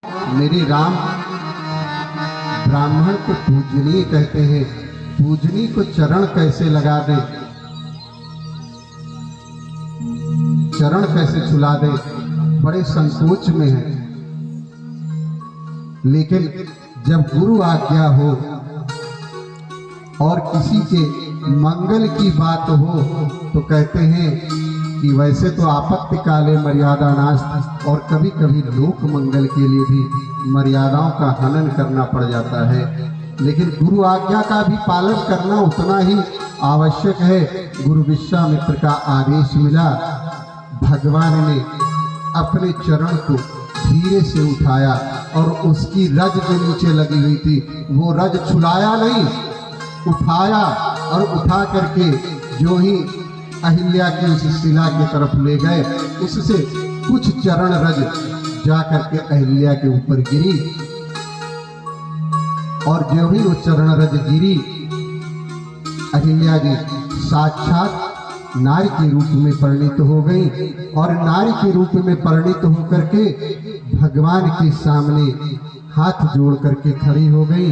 मेरे राम ब्राह्मण को पूजनीय कहते हैं, पूजनी को चरण कैसे लगा दे, चरण कैसे छुला दे, बड़े संकोच में है। लेकिन जब गुरु आज्ञा हो और किसी के मंगल की बात हो तो कहते हैं कि वैसे तो आपत्ति काले मर्यादा नास्ति, और कभी कभी लोक मंगल के लिए भी मर्यादाओं का हनन करना पड़ जाता है। लेकिन गुरु आज्ञा का भी पालन करना उतना ही आवश्यक है। गुरु विश्वामित्र का आदेश मिला, भगवान ने अपने चरण को धीरे से उठाया और उसकी रज जो नीचे लगी हुई थी वो रज छुलाया नहीं, उठाया, और उठा करके जो ही अहिल्या की उस शिला की तरफ ले गए, उससे कुछ चरण रज जा करके अहिल्या के ऊपर गिरी, और जो ही वो चरण रज गिरी, अहिल्या जी साक्षात नारी के रूप में परिणित हो गई, और नारी के रूप में परिणित होकर के भगवान के सामने हाथ जोड़ करके खड़ी हो गई।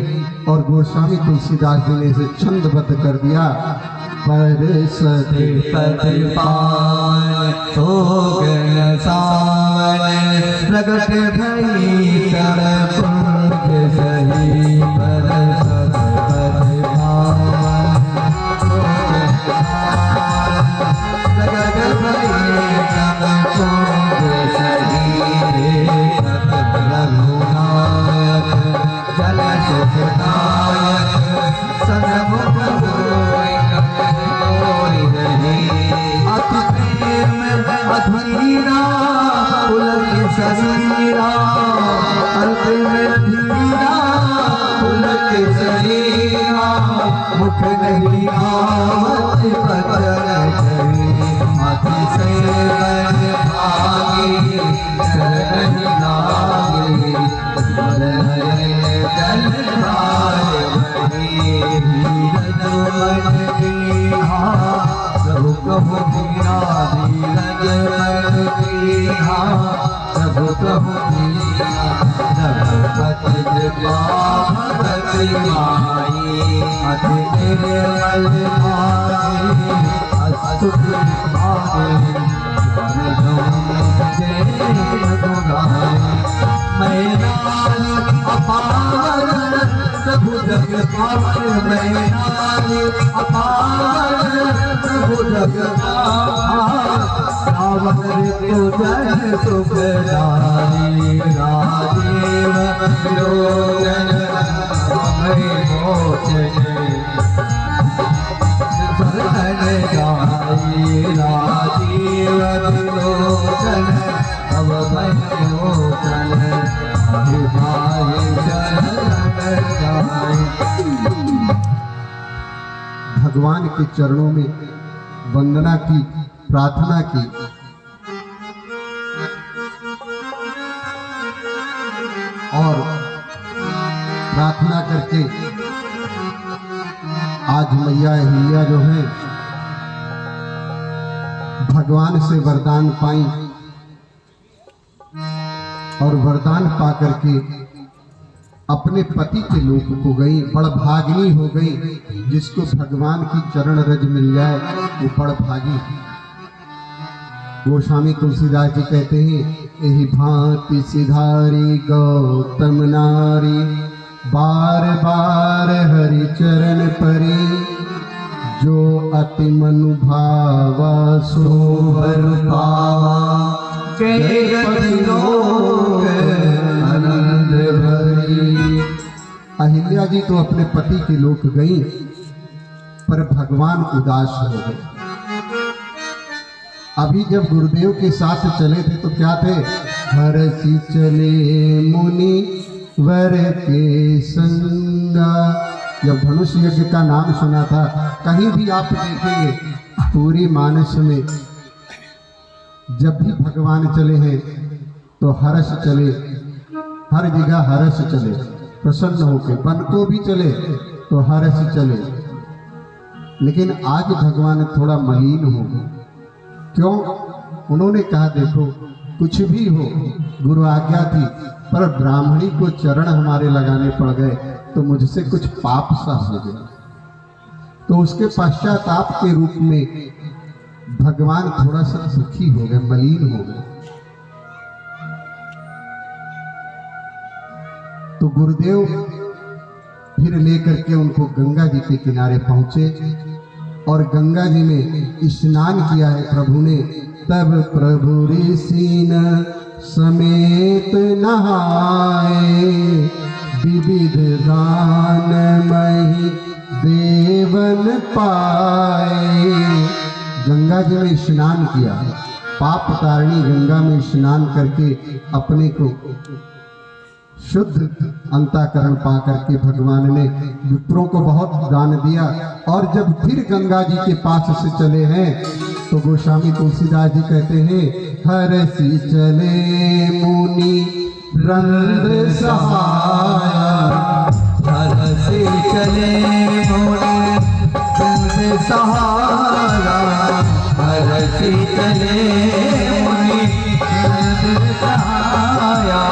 और गोस्वामी तुलसीदास जी ने इसे छंदबद्ध कर दिया, परसते पतिपान सोगन सावन प्रगट भई कर पंख सही, परसते पतिपान प्रगट भई कर पंख सही, रघुनायक जल सुखदायक सन्मुख अधीरा पुलक शरीरा, अंत में धीरा पुलक शरीरा, मुख नहीं आवत बचन करी, अति सेवन भागी शरण लागे, जल भाई मन दीहा, प्रभु प्रभु दीना धीरज मन दीहा, प्रभु प्रभु दीना रघुपति कृपा भगति माई, अति निर्मल भाई अस्तुत भाई, मैं अपार प्रभु जग पावन, मैं अपार प्रभु जग पावन, ऋतु जन सुखदारी, राजीव विलोचन मोचन सरन गाई, राजीव विलोचन अब मोचन भगवान के चरणों में वंदना की, प्रार्थना की, और प्रार्थना करके आज मैया अहिल्या जो है भगवान से वरदान पाई, और वरदान पा करके अपने पति के लोक को गई, बड़ भागिनी हो गई। जिसको भगवान की चरण रज मिल जाए वो बड़ भागी। गोस्वामी तुलसीदास जी कहते हैं, यही भांति सिधारी गौतम नारी, बार बार हरि चरण परी, जो अति मनुभावा सोहर पावा, आनंद भरी। अहिल्या जी तो अपने पति के लोक गई, पर भगवान उदास हो गए। अभी जब गुरुदेव के साथ चले थे तो क्या थे, हरसी चले मुनि वर के संगा। जब धनुष यज्ञ का नाम सुना था, कहीं भी आप देखेंगे पूरी मानस में जब भी भगवान चले हैं तो हर्ष चले, हर जगह हर्ष चले, प्रसन्न होकर। वन को भी चले तो हर्ष चले। लेकिन आज भगवान थोड़ा मलिन हो गए। क्यों? उन्होंने कहा देखो कुछ भी हो, गुरु आज्ञा थी पर ब्राह्मणी को चरण हमारे लगाने पड़ गए तो मुझसे कुछ पाप सा हो गया। तो उसके पश्चाताप के रूप में भगवान थोड़ा सा दुखी हो गए, मलिन हो गए। तो गुरुदेव फिर लेकर के उनको गंगा जी के किनारे पहुंचे और गंगा जी में स्नान किया है प्रभु ने। तब प्रभु ऋषि समेत नहाए, विविध दान मही देवन पाए। गंगा जी में स्नान किया, पाप तारिणी गंगा में स्नान करके अपने को शुद्ध अंतःकरण पा करके भगवान ने विप्रों को बहुत दान दिया। और जब फिर गंगा जी के पास से चले हैं तो गोस्वामी तुलसीदास जी कहते हैं, हरसी चले मुनि रंध्र सहाया, हरसी चले मुनि रंध्र सहाया, हरसी चले मुनि रंध्र सहाया।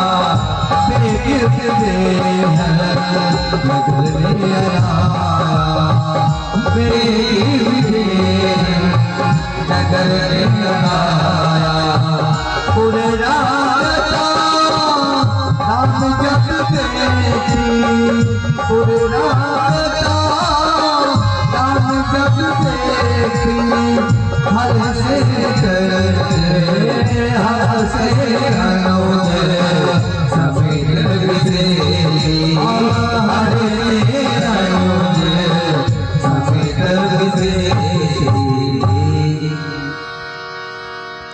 नगर में आया, नगर में आया, पूरे राता नाम जपते थी, पूरे राता नाम जपते थी। हर से करते हर से अनोजे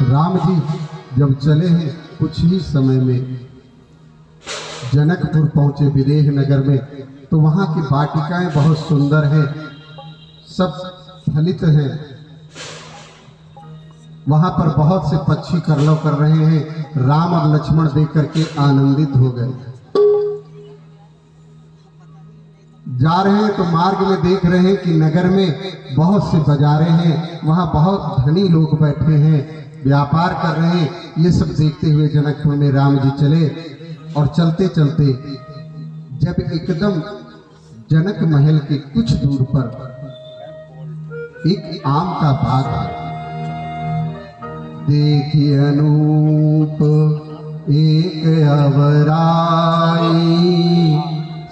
राम जी जब चले हैं कुछ ही समय में जनकपुर पहुंचे विदेह नगर में, तो वहां की वाटिकाएं बहुत सुंदर हैं, सब फलित हैं। वहां पर बहुत से पक्षी करलव कर रहे हैं। राम और लक्ष्मण देख करके आनंदित हो गए। जा रहे हैं तो मार्ग में देख रहे हैं कि नगर में बहुत से बाजारें हैं, वहां बहुत धनी लोग बैठे हैं, व्यापार कर रहे हैं। ये सब देखते हुए जनकपुर में राम जी चले और चलते चलते जब एकदम जनक महल के कुछ दूर पर एक आम का बाग है। देखिए अनूप एक अवराई,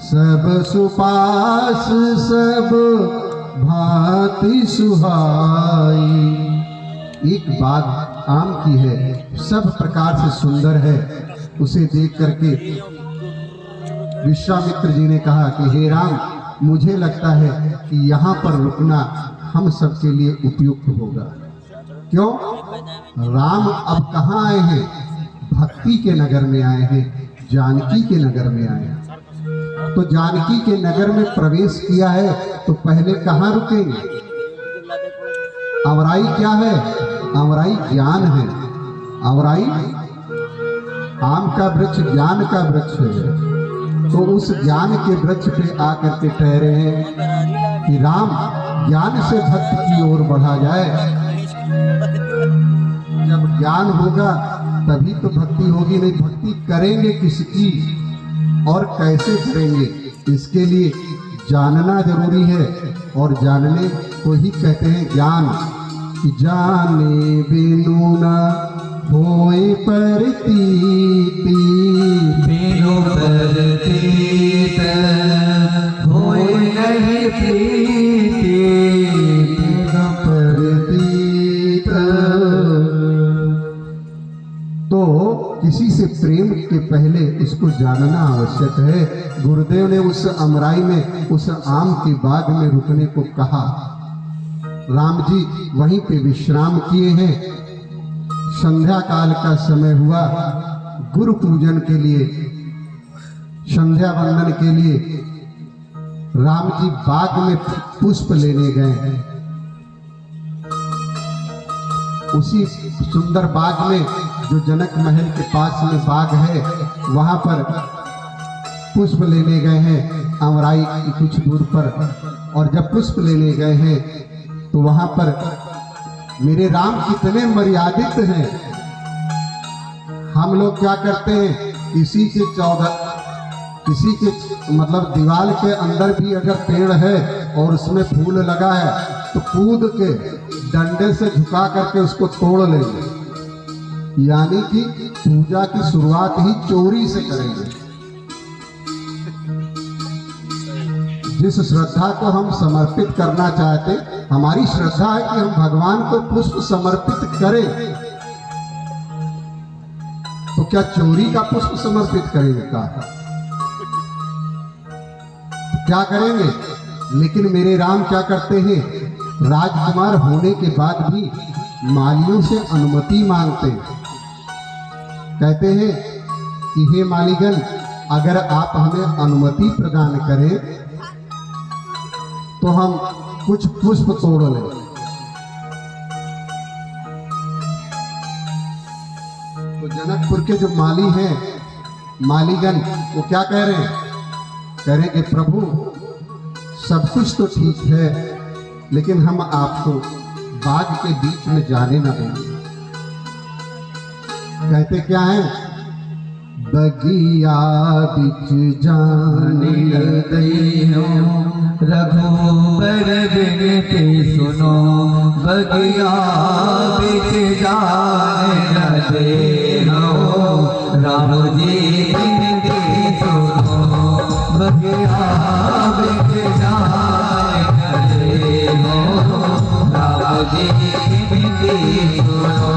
सब सुपास सब भांति सुहाई। एक बाग आम की है, सब प्रकार से सुंदर है। उसे देख करके विश्वामित्र जी ने कहा कि हे राम, मुझे लगता है कि यहाँ पर रुकना हम सबके लिए उपयुक्त होगा। क्यों? राम अब कहाँ आए हैं? भक्ति के नगर में आए हैं, जानकी के नगर में आए हैं। तो जानकी के नगर में प्रवेश किया है तो पहले कहाँ रुकेंगे? अमराई क्या है? अमराई ज्ञान है। अमराई आम का वृक्ष ज्ञान का वृक्ष है। तो उस ज्ञान के वृक्ष पे आकर के ठहरे हैं कि राम ज्ञान से भक्ति की ओर बढ़ा जाए। जब ज्ञान होगा तभी तो भक्ति होगी, नहीं भक्ति करेंगे किसकी और कैसे करेंगे, इसके लिए जानना जरूरी है। और जानने को ही कहते हैं ज्ञान। कि जाने बिनु न होए प्रतीति, बिनु प्रतीत होए नहीं प्रीति, बिनु प्रतीत। तो किसी से प्रेम के पहले इसको जानना आवश्यक है। गुरुदेव ने उस अमराई में, उस आम के बाग में रुकने को कहा। राम जी वहीं पे विश्राम किए हैं। संध्या काल का समय हुआ, गुरु पूजन के लिए, संध्या वंदन के लिए राम जी बाग में पुष्प लेने गए हैं। उसी सुंदर बाग में जो जनक महल के पास में बाग है, वहां पर पुष्प लेने गए हैं अमराई की कुछ दूर पर। और जब पुष्प लेने गए हैं तो वहां पर मेरे राम कितने मर्यादित हैं। हम लोग क्या करते हैं, किसी के मतलब दीवार के अंदर भी अगर पेड़ है और उसमें फूल लगा है तो कूद के डंडे से झुका करके उसको तोड़ लेंगे, यानी कि पूजा की शुरुआत ही चोरी से करेंगे। जिस श्रद्धा को हम समर्पित करना चाहते, हमारी श्रद्धा है कि हम भगवान को पुष्प समर्पित करें, तो क्या चोरी का पुष्प समर्पित करेंगे का? क्या करेंगे? लेकिन मेरे राम क्या करते हैं, राजकुमार होने के बाद भी मालियों से अनुमति मांगते हैं। कहते हैं कि हे मालीगण, अगर आप हमें अनुमति प्रदान करें तो हम कुछ पुष्प तोड़ लें। तो जनकपुर के जो माली हैं, मालीगण, वो क्या कह रहे हैं? कह रहे कि प्रभु सब कुछ तो ठीक है, लेकिन हम आपको बाग के बीच में जाने ना देंगे। कहते क्या है? बगिया बिच जाने न दैनो रघुबर बिनती सुनो, बगिया बिच जाने न देनो, राम जी बिनती सुनो, बगिया बिच जाने न देनो, राम जी बिनती सुनो।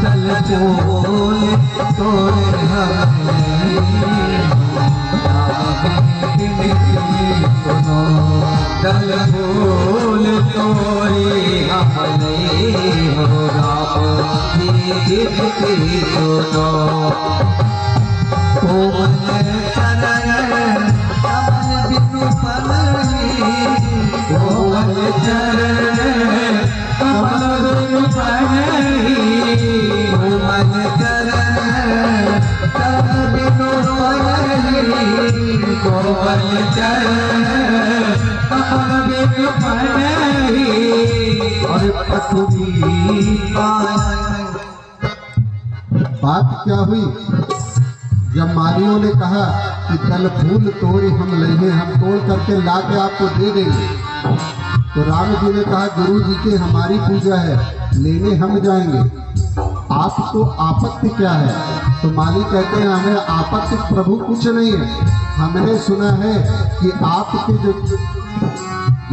चल बोल तोरे सुनो, चल बोल तोरे हमने हो, राम जी बिनती सुनो। कोमल चरण कमल बिनु पलही, कोमल चरण कमल बिनु पलही, कोमल चरण कमल बिनु पलही, कोमल चरण कमल बिनु पलही, और पथुरी पाए। बात क्या हुई? जब मालियों ने कहा कि दल फूल तोड़े हम लेंगे, हम तोड़ करके ला के आपको दे देंगे, तो राम जी ने कहा गुरु जी के हमारी पूजा है, लेने हम जाएंगे, आपको आपत्ति क्या है? तो माली कहते हैं हमें आपत्ति प्रभु कुछ नहीं है, हमने सुना है कि आपके जो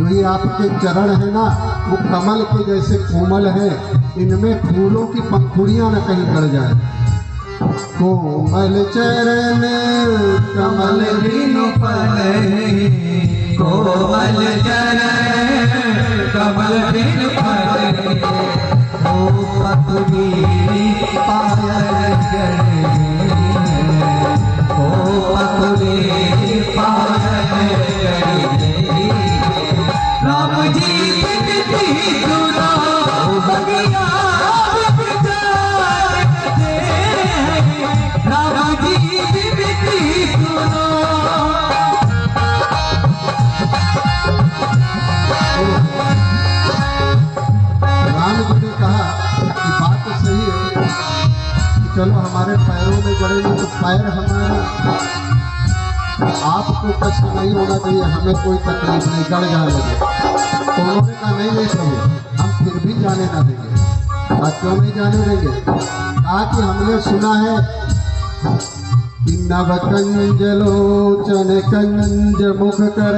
ये आपके चरण है ना, वो कमल के जैसे कोमल है, इनमें फूलों की पंखुड़ियां न कहीं गड़ जाए। कोमल चरण कमल बिनु पलही, कोमल चरण कमल बिनु पलही, ओ पथुरी पायल चढ़े, ओ पथुरी पायल चढ़े, राम जी बिनती सुनो, बगिया बिच जाने दे, राम जी बिनती सुनो। राम जी ने कहा कि बात तो सही है कि चलो हमारे पैरों में गड़ेंगे तो पैर हमारा, आपको कष्ट नहीं होना चाहिए, हमें कोई तकलीफ नहीं, गड़ जाने लगे। तो उन्होंने कहा नहीं नहीं प्रभु, हम फिर भी जाने ना देंगे। आज क्यों नहीं जाने देंगे? कहा कि हमने सुना है कि नव कंज लोचन कंज मुख कर,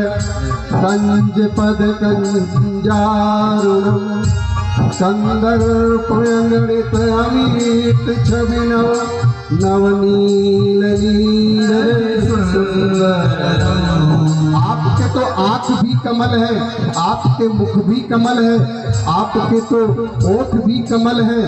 कंज पद कंजारुणम, कंदर्प अंगणित अमित छवि नव, नवनील नील सुंदर। आपके तो आंख भी कमल है, आपके मुख भी कमल है, आपके तो ओठ भी कमल है,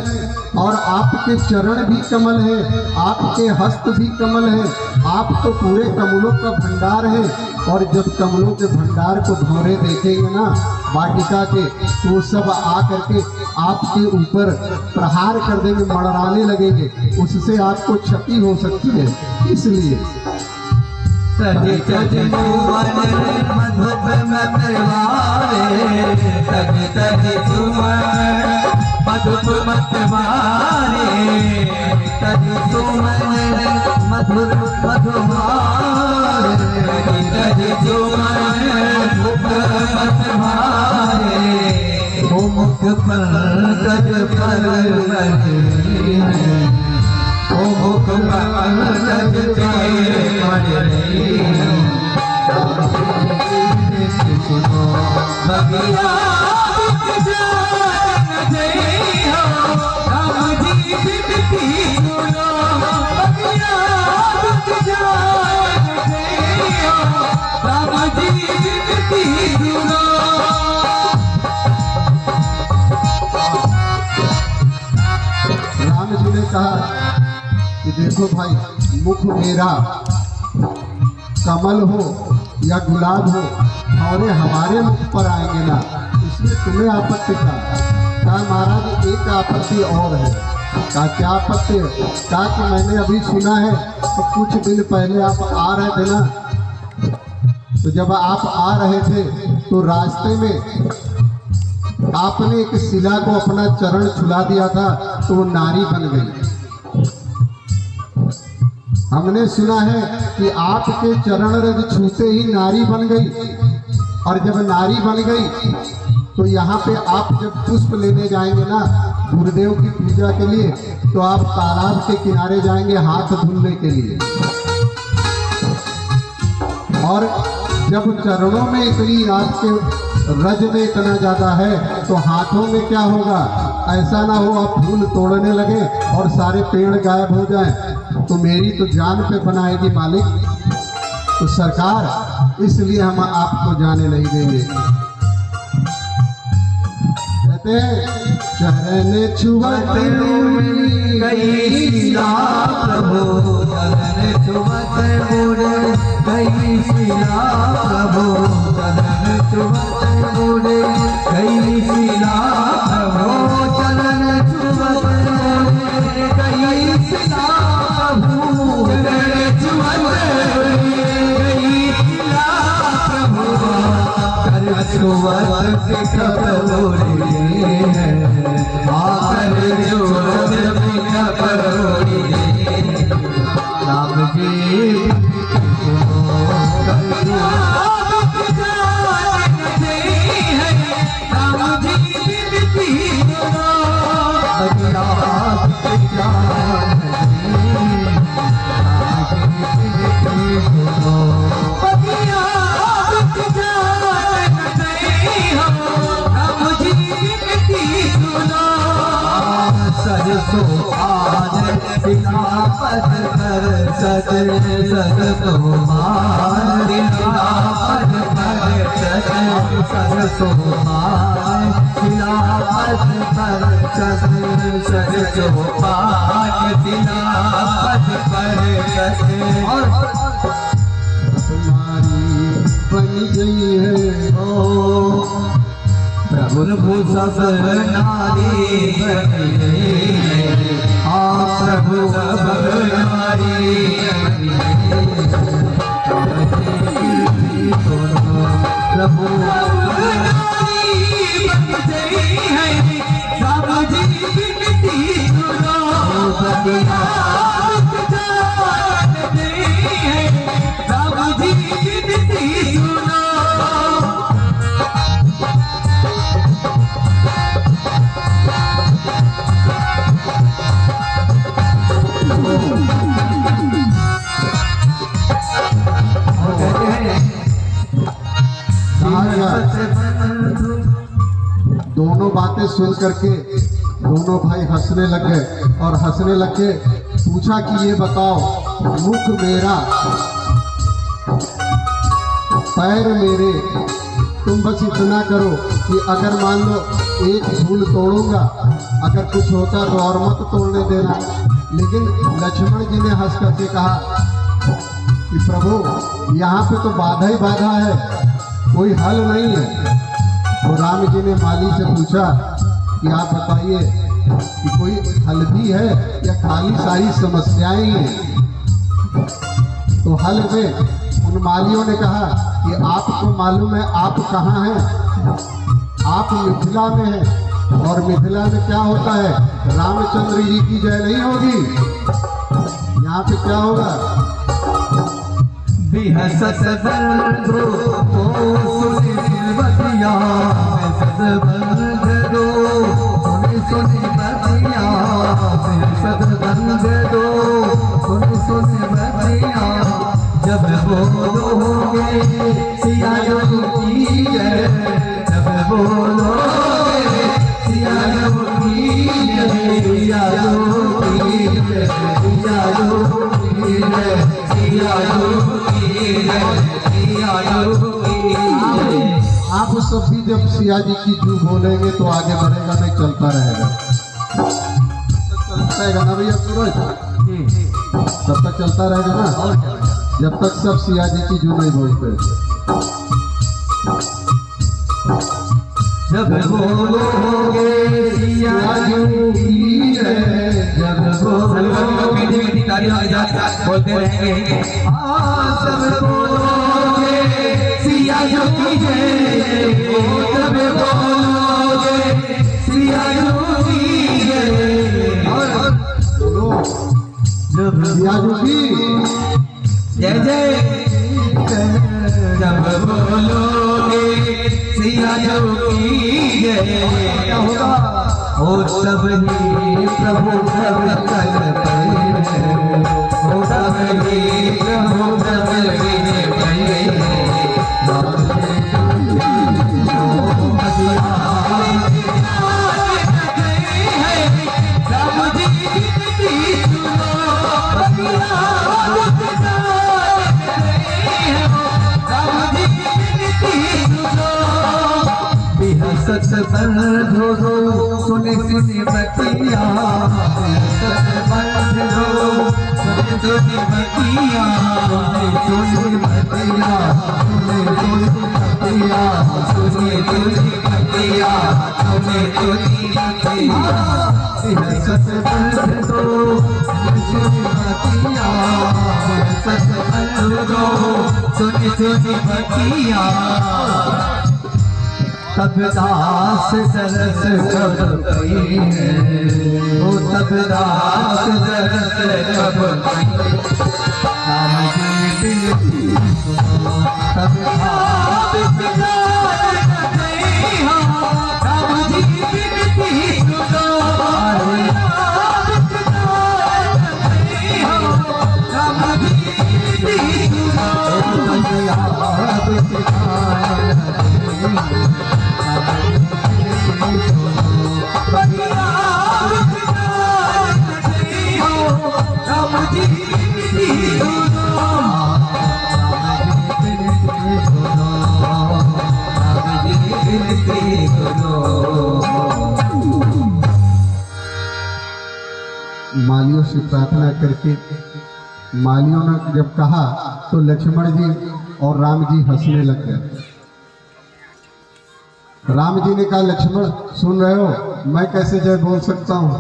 और आपके चरण भी कमल है, आपके हस्त भी कमल है, आप तो पूरे कमलों का भंडार है। और जब कमलों के भंडार को भौरे देखेंगे ना वाटिका के, तो सब आ करके आपके ऊपर प्रहार कर देंगे, मड़राने लगेंगे, उससे आपको क्षति हो सकती है। इसलिए सज सज सुवन मधुप में परवारे, सज सज सुवन मधुर मत मारे तज सुमन मधुर मधुमारे तज सुमन मत मारे ओ मुख पंकज पर ओ मुख पंकज सुनो भगिया राम जी बिनती सुनो भगिया राम जी बिनती सुनो। राम जी ने कहा कि देखो भाई, मुख मेरा कमल हो या गुलाब हो और ये हमारे मुख पर आएंगे ना, इसमें तुम्हें आपत्ति का? कहा महाराज एक आपत्ति और है। कहा क्या आपत्ति है? कहा कि मैंने अभी सुना है तो कुछ दिन पहले आप आ रहे थे ना, तो जब आप आ रहे थे तो रास्ते में आपने एक शिला को अपना चरण छुला दिया था तो वो नारी बन गई। हमने सुना है कि आपके चरण रज छूते ही नारी बन गई, और जब नारी बन गई तो यहाँ पे आप जब पुष्प लेने जाएंगे ना गुरुदेव की पूजा के लिए, तो आप तालाब के किनारे जाएंगे हाथ धुलने के लिए, और जब चरणों में इतनी आपके रज में इतना ज़्यादा है तो हाथों में क्या होगा? ऐसा ना हो आप फूल तोड़ने लगे और सारे पेड़ गायब हो जाएं, तो मेरी तो जान पे बनाएगी मालिक। तो सरकार, इसलिए हम आपको जाने नहीं देंगे। कहते हैं चरण छुअत गई शिला प्रभु चरण छुअत मुड़े गई शिला प्रभु चरण छुअत मुड़े गई शिला प्रभु चरण छुअत मुड़े गई शिला प्रभु चरण छुअत गई शिला प्रभु कर छुअत कपड़ोरी है आकर जोड़ कपड़ोरी राम जी सरसो आज सिलापत कर सजे सरसो मान सिलापत कर सजे सरसो मान सिलापत कर सजे सरसो मान सिलापत कर सजे और तुम्हारी बन गई है ओ प्रभु सब नारी बनी प्रभु सब नारी प्रभु दोनों बातें सुन करके दोनों भाई हंसने लग गए, और हंसने लग के पूछा कि ये बताओ, मुख मेरा पैर मेरे, तुम बस इतना करो कि अगर मान लो एक फूल तोड़ूंगा, अगर कुछ होता तो और मत तोड़ने देना। लेकिन लक्ष्मण जी ने हंस करके कहा कि प्रभु यहाँ पे तो बाधा ही बाधा है, कोई हल नहीं है। तो राम जी ने माली से पूछा कि आप बताइए कि कोई हल भी है या खाली सारी समस्याएं ही हैं? तो हल में उन मालियों ने कहा कि आपको मालूम है आप कहाँ हैं? आप मिथिला में हैं, और मिथिला में क्या होता है, रामचंद्र जी की जय नहीं होगी, यहाँ पे क्या होगा, बिहसत बंधो सुनि बतिया, बिहसत बंधो सुनि बतिया, बिहसत बंधो सुनि बतिया, जब बोलोगे सिया की जय, जब बोलोगे सिया की जय, सिया की जय, सिया की जय। आप सब भी जब सिया जी की जू बोलेंगे तो आगे बढ़ेगा, नहीं चलता रहेगा, चलता रहेगा ना भैया सूरज, तब तक चलता रहेगा ना, और क्या? जब तक सब सिया जी की जू नहीं बोलते। जब बोलोगे सिया की जय, जब बोलोगे बोलते रहेंगे, जब बोलोगे सिया की जय, जब बोलोगे सिया की जय, बोलो जब सिया जी की जय जय, जब बोलोगे सिया की जय, क्या होगा, ओ तब ही प्रभु प्रभ कर पाए, ओ तब ही प्रभु प्रभ सत बंधो सुनि सुनि बतिया, सत बंधो सुनि सुनि बतिया, सुनि बतिया, सुनि बतिया, सुनि बतिया, सुनि बतिया, सत बंधो सुनि बतिया, सत बंधो सुनि सुनि बतिया, तब दास दरस कब कही है, ओ तब दास दरस कब कही, राम जी बिनती सुनो, तब दास दरस कब कही, राम जी बिनती सुनो, राम जी बिनती सुनो, मालियों से प्रार्थना करके, मालियों ने जब कहा तो लक्ष्मण जी और राम जी हंसने लग गए। राम जी ने कहा, लक्ष्मण सुन रहे हो, मैं कैसे जय बोल सकता हूँ?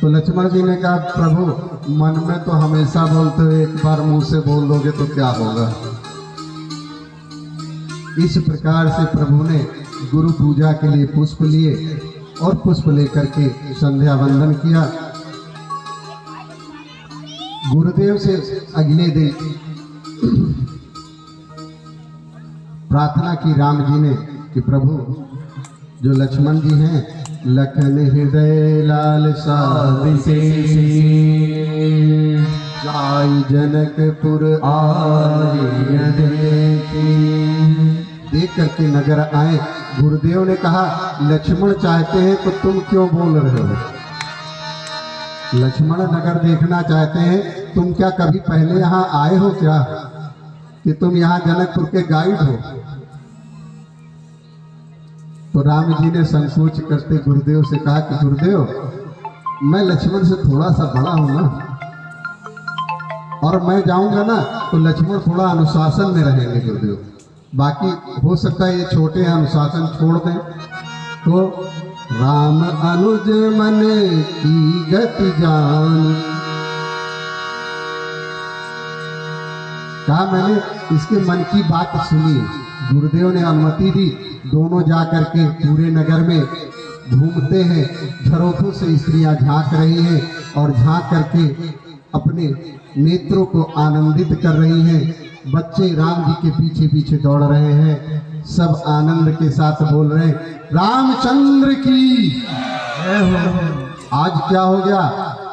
तो लक्ष्मण जी ने कहा, प्रभु मन में तो हमेशा बोलते हो, एक बार मुंह से बोल दोगे तो क्या होगा। इस प्रकार से प्रभु ने गुरु पूजा के लिए पुष्प लिए और पुष्प लेकर के संध्या वंदन किया। गुरुदेव से अगले दिन प्रार्थना की राम जी ने कि प्रभु जो लक्ष्मण जी हैं, लखन हृदय लाल विशेषी, जाई जनकपुर आर्य देखी। देख करके नगर आए। गुरुदेव ने कहा, लक्ष्मण चाहते हैं तो तुम क्यों बोल रहे हो? लक्ष्मण नगर देखना चाहते हैं, तुम क्या कभी पहले यहाँ आए हो क्या, कि तुम यहाँ जनकपुर के गाइड हो? तो राम जी ने संकोच करते गुरुदेव से कहा कि गुरुदेव मैं लक्ष्मण से थोड़ा सा बड़ा हूं ना, और मैं जाऊंगा ना तो लक्ष्मण थोड़ा अनुशासन में रहेंगे गुरुदेव, बाकी हो सकता है ये छोटे अनुशासन छोड़ दें। तो राम अनुज मन की गति जान, कहा मैंने इसके मन की बात सुनी। गुरुदेव ने अनुमति दी, दोनों जा करके पूरे नगर में घूमते हैं, झरोखों से स्त्रियां झांक रही हैं और झांक करके अपने नेत्रों को आनंदित कर रही हैं। बच्चे राम जी के पीछे पीछे दौड़ रहे हैं, सब आनंद के साथ बोल रहे हैं, रामचंद्र की। आज क्या हो गया?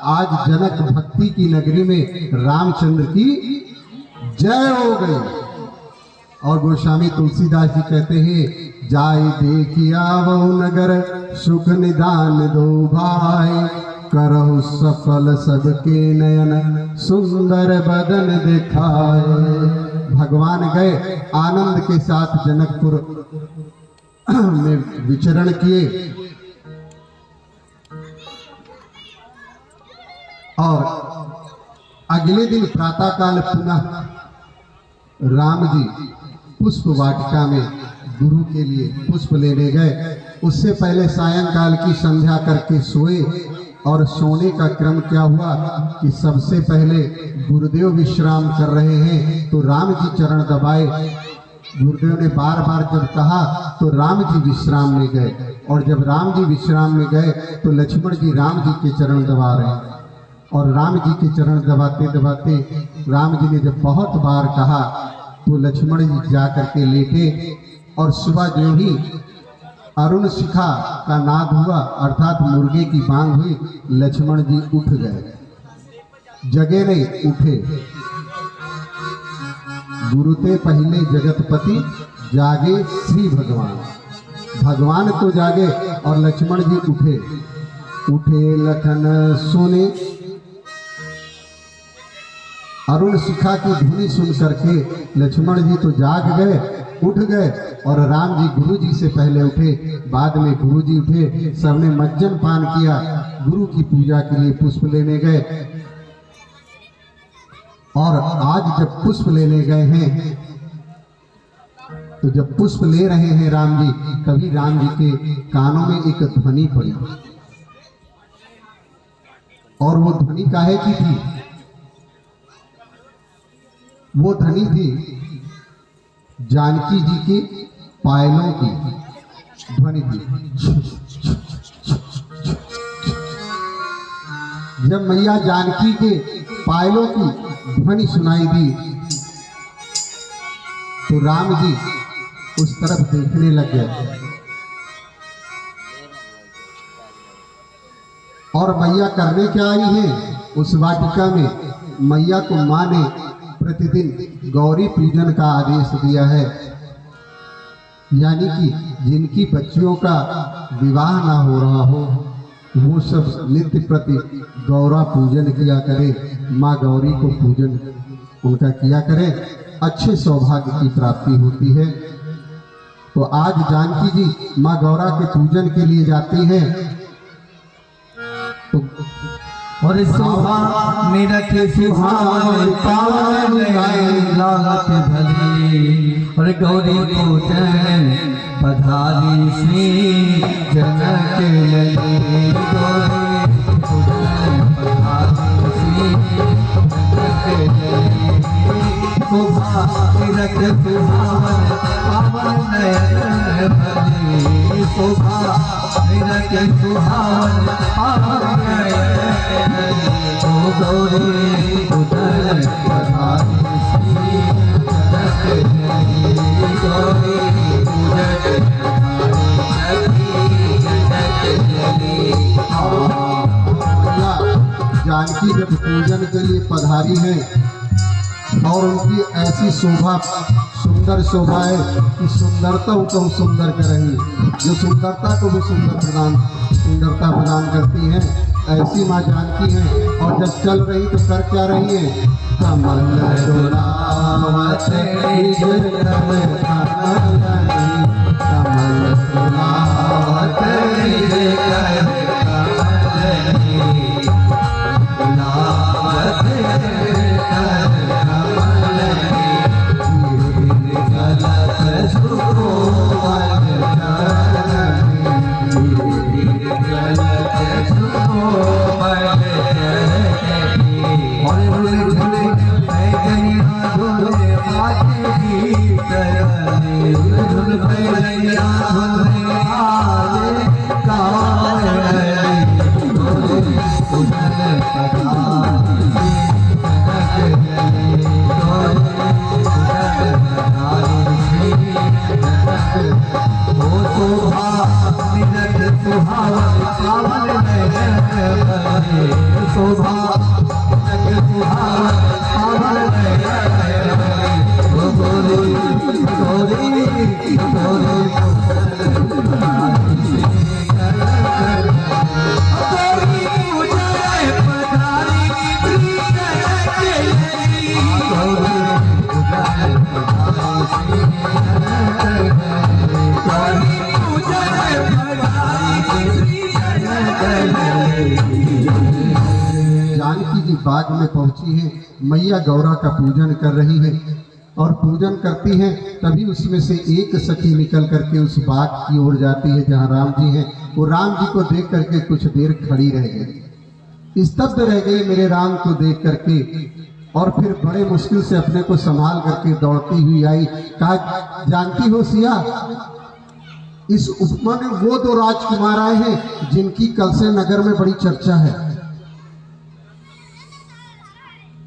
आज जनक भक्ति की नगरी में रामचंद्र की जय हो गई। और गोस्वामी तुलसीदास जी कहते हैं, जाय देखिया बहु नगर सुख निदान दो भाई, करहु सफल सबके नयन सुंदर बदन दिखाए। भगवान गए आनंद के साथ जनकपुर में विचरण किए और अगले दिन प्रातःकाल पुनः राम जी पुष्प वाटिका में गुरु के लिए पुष्प लेने गए। उससे पहले सायंकाल की संध्या करके सोए और सोने का क्रम क्या हुआ कि सबसे पहले गुरुदेव विश्राम कर रहे हैं तो राम जी चरण दबाए। गुरुदेव ने बार बार जब कहा तो राम जी विश्राम में गए और जब राम जी विश्राम में गए तो लक्ष्मण जी राम जी के चरण दबा रहे हैं और राम जी के चरण दबाते दबाते राम जी ने जब बहुत बार कहा तो लक्ष्मण जी जा करके लेटे और सुबह जो ही अरुण शिखा का नाद हुआ अर्थात मुर्गे की बांग हुई, लक्ष्मण जी उठ गए, जगे नहीं उठे। गुरुते पहले जगतपति जागे श्री भगवान, भगवान तो जागे और लक्ष्मण जी उठे। उठे लखन सोने, अरुण शिखा की ध्वनि सुन करके लक्ष्मण जी तो जाग गए, उठ गए और राम जी गुरु जी से पहले उठे, बाद में गुरु जी उठे। सबने मज्जन पान किया, गुरु की पूजा के लिए पुष्प लेने गए। और आज जब पुष्प लेने गए हैं तो जब पुष्प ले रहे हैं राम जी, तभी राम जी के कानों में एक ध्वनि पड़ी और वो ध्वनि काहे की थी? वो ध्वनि थी जानकी जी की पायलों की ध्वनि थी। जब मैया जानकी के पायलों की ध्वनि सुनाई दी तो राम जी उस तरफ देखने लग गए और मैया करने क्या आई है उस वाटिका में? मैया को मां ने प्रतिदिन गौरी पूजन का आदेश दिया है, यानी कि जिनकी बच्चियों का विवाह ना हो रहा हो वो सब नित्य प्रति गौरा पूजन किया करे, माँ गौरी को पूजन उनका किया करे, अच्छे सौभाग्य की प्राप्ति होती है। तो आज जानकी जी माँ गौरा के पूजन के लिए जाती हैं तो और शोभा निरख सुहावन पावन लागत भली, और गौरी पूजन पधारी श्री जनक लली। गौरी पूजन पधारी श्री जनक लली, शोभा निरख सुहावन पावन नयन भली, शोभा निरख सुहावन पावन नयन भली। ओ गौरी पूजन पधारी श्री जनक लली, गौरी पूजन पधारी जनक लली। जानकी जब पूजन के लिए पधारी है और उनकी ऐसी शोभा सुंदर शोभा है कि सुंदरता को सुंदर कर रही है, जो सुंदरता को भी सुंदरता प्रदान करती है, ऐसी माँ जानकी है। और जब चल रही तो कर क्या रही है? कमल डोलावत कमल डोलावत धुल जानकी जी बाग में पहुंची हैं, मैया गौरा का पूजन कर रही है और पूजन करती हैं। तभी उसमें से एक सखी निकल करके उस बाग की ओर जाती है जहाँ राम जी हैं। वो राम जी को देख करके कुछ देर खड़ी रह गई, स्तब्ध रह गई मेरे राम को देख करके, और फिर बड़े मुश्किल से अपने को संभाल करके दौड़ती हुई आई। कहा, जानती हो सिया, इस उपमा में वो दो राजकुमार आए हैं जिनकी कल से नगर में बड़ी चर्चा है।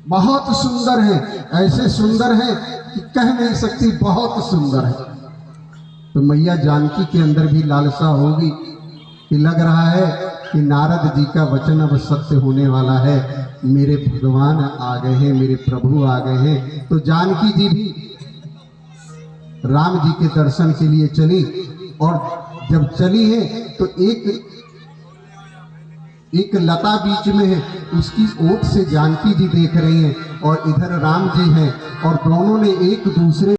बहुत सुंदर है, ऐसे सुंदर है कि कह नहीं सकती, बहुत सुंदर है। तो मैया जानकी के अंदर भी लालसा होगी कि लग रहा है कि नारद जी का वचन अब सत्य होने वाला है, मेरे भगवान आ गए हैं, मेरे प्रभु आ गए हैं। तो जानकी जी भी राम जी के दर्शन के लिए चली, और जब चली है तो एक लता बीच में है, उसकी ओट से जानकी जी देख रही हैं और इधर राम जी हैं, और दोनों ने एक दूसरे